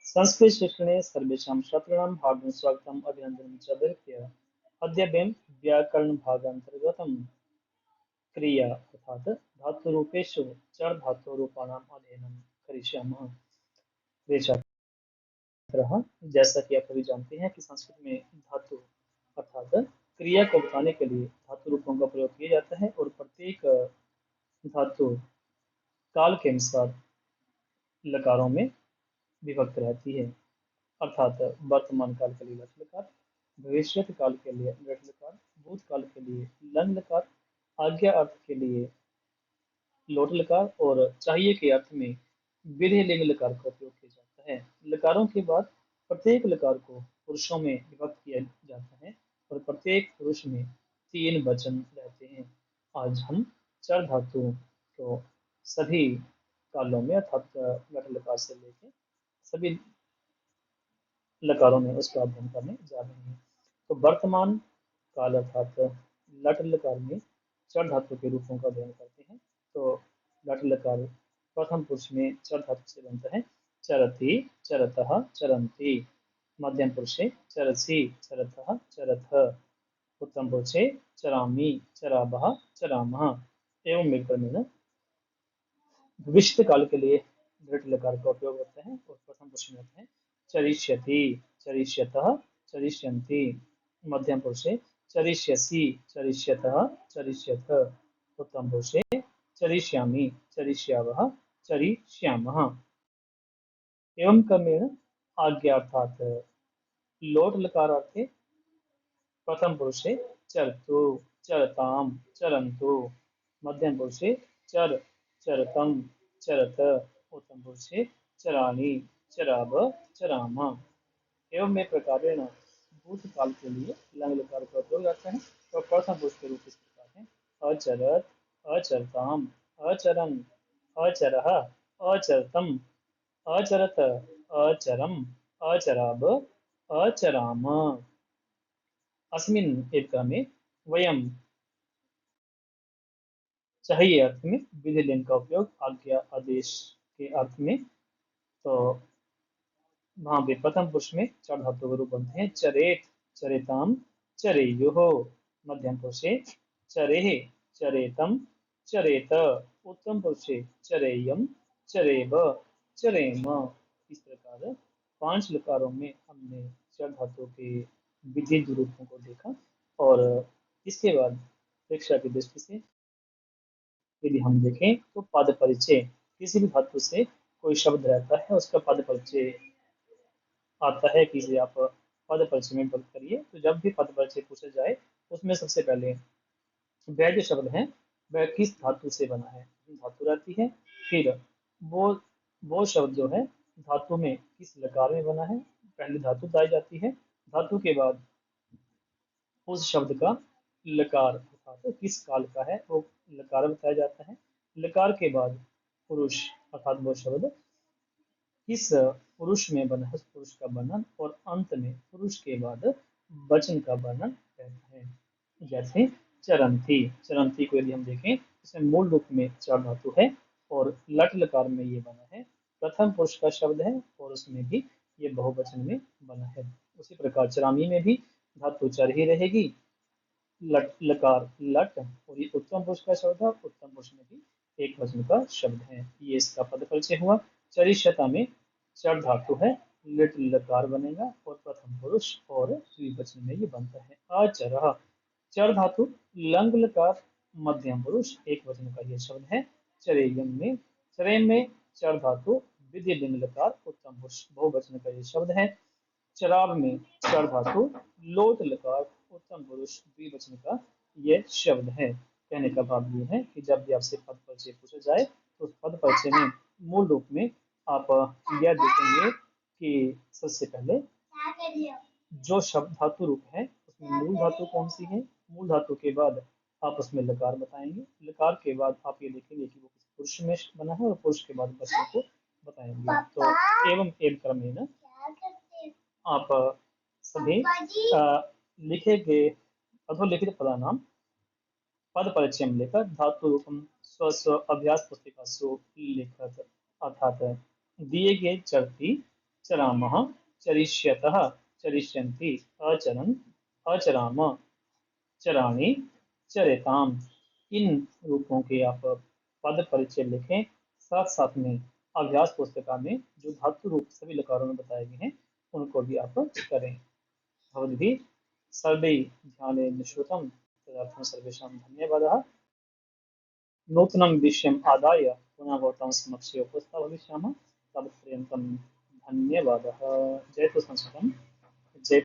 संस्कृत शिक्षणे सर्वेषां छात्राणां हार्दं स्वागतम् अभिनन्दनं च विधाय अद्य वयं व्याकरणभागान्तर्गतं क्रिया अर्थात धातुरूपेषु चर धातुरूपाणाम् अध्ययनं करिष्यामः। प्रिय छात्रः, जैसा कि आप सभी जानते हैं कि संस्कृत में धातु अर्थात क्रिया को बताने के लिए धातु रूपों का प्रयोग किया जाता है और प्रत्येक धातु काल के अनुसार लकारों में विभक्त रहती है। अर्थात वर्तमान काल के लिए लट लकार, भविष्य काल के लिए लट लकार, भूतकाल के लिए लन लकार, आज्ञा अर्थ के लिए लोट लकार और चाहिए के अर्थ में विधि लिंग लकार का उपयोग किया जाता है। लकारों के बाद प्रत्येक लकार को पुरुषों में विभक्त किया जाता है और प्रत्येक पुरुष में 3 वचन रहते हैं। आज हम चर धातु को सभी कालों में अर्थात लट लकार से लेकर सभी लकारों में उसका अध्ययन करने जा रहे हैं। तो वर्तमान काल अर्थात लट लकार में चर धातु के रूपों का अध्ययन करते हैं। तो लट लकार प्रथम पुरुष में चर धातु से बनता है चरति, चरतः, चरन्ति। मध्यम पुरुषे चरसि, चरतः, चरथ। उत्तम पुरुषे चरामि, चरावः, चरामः। एवं मिलकर भविष्य काल के लिए दृढ़ लकार का उपयोग होता है और प्रथम पुरुष में होता है चरिष्यति, चरिष्यतः, चरिष्यन्ति। मध्यम पुरुषे चरिष्यसि, चरिष्यतः, चरिष्यथ। उत्तम पुरुषे चरिष्यामि, चरिष्यावः, चरिष्यामः। एवं क्रमेण आज्ञा अर्थात लोट लकारार्थे प्रथम पुरुषे चरतु, चरताम, चरन्तु। मध्यम पुरुषे चर, चरतम, चरत। उत्तम पुरुषे चराणि, चराव, चराम। एवं में प्रकारेण भूतकाल के लिए लंग लकार का उपयोग आता है। तो प्रथम पुरुष के रूप इस प्रकार है अचरत, अचरताम, अचरन, अचरः, अचरतम, अचरत, अचरम, अचराव, अचराम। अस्मिन् एवक्रमे वयं चाहिए अर्थ में विधि लिंग का उपयोग आज्ञा आदेश के अर्थ में। तो वहां पे प्रथम पुरुष में चर धातु के रूप बनते हैं चरेत, चरेताम, चरेयुः। मध्यम पुरुषे चरेः, चरेतम, चरेत। उत्तम पुरुषे चरेयम, चरेव, चरेम। इस प्रकार 5 लकारों में हमने चर धातु के विधि रूपों को देखा और इसके बाद परीक्षा की दृष्टि से यदि हम देखें तो पद परिचय, किसी भी धातु से कोई शब्द रहता है उसका पद परिचय आता है कि आप पद परिचय में बात करिए। तो जब भी पद परिचय पूछा जाए उसमें सबसे पहले वह जो शब्द है वह किस धातु से बना है, धातु रहती है। फिर वो वो शब्द जो है धातु में किस लकार में बना है, पहली धातु बताई जाती है। धातु के बाद उस शब्द का लकार अर्थात किस काल का है वो लकार बताया जाता है। लकार के बाद पुरुष अर्थात वो शब्द किस पुरुष में बना है उस पुरुष का वर्णन और अंत में पुरुष के बाद वचन का वर्णन रहता है। जैसे चरंती, चरंती को यदि हम देखें इसमें मूल रूप में चार धातु है और लट लकार में ये बना है, प्रथम पुरुष का शब्द है और उसमें भी ये बहुवचन में बना है। उसी प्रकार चरामी में भी धातु चर ही रहेगी, लट लकार लट और ये उत्तम पुरुष का शब्द है, उत्तम पुरुष में भी एक वचन का शब्द है। ये इसका पद परिचय हुआ। चरिष्यता में चर धातु है, लिट लकार बनेगा और प्रथम पुरुष और द्विवचन में ये बनता है अचरः। चर धातु लंग लकार मध्यम पुरुष एक वचन का ये शब्द है। चरेयम में, चरेम में चर धातु विधि लिंग लकार उत्तम पुरुष बहुवचन का ये शब्द है। चराब में चर धातु लोट लकार उत्तम पुरुष द्विवचन का ये शब्द है। कहने का भाव ये है कि जब भी आपसे पद परिचय पूछा जाए तो उस पद परिचय में मूल रूप में आप यह देखेंगे कि सबसे पहले जो शब्द धातु रूप है उसमें मूल धातु कौन सी है, मूल धातु के बाद आप उसमें लकार बताएंगे, लकार के बाद आप ये देखेंगे कि वो किस पुरुष में बना है और पुरुष के बाद वचन को बताएंगे। तो एवं एवं क्रमेण आप सभी लिखे गए अधोलिखित पदानाम पद परिचय लेकर धातु रूपम स्व स्व अभ्यास पुस्तिका सु लिखत अर्थात दिए गए चरती, चरामः, चरिष्यतः, चरिष्यन्ति, अचरन्, अचराम, चरामि, चरेताम। इन रूपों के आप पद परिचय लिखें। साथ साथ में अभ्यास पुस्तिका में जो धातु रूप सभी लकारों में बताए गए हैं उनको भी आप करें। भवद्भिः सर्वैः ध्यानेन श्रुतं तदर्थं सर्वेषां धन्यवादः। नूतनं विषयम् आदाय पुनः भवतां समक्षे उपस्थाः भविष्यामः। तत्पर्यन्तं धन्यवादः। जयतु संस्कृतं, जय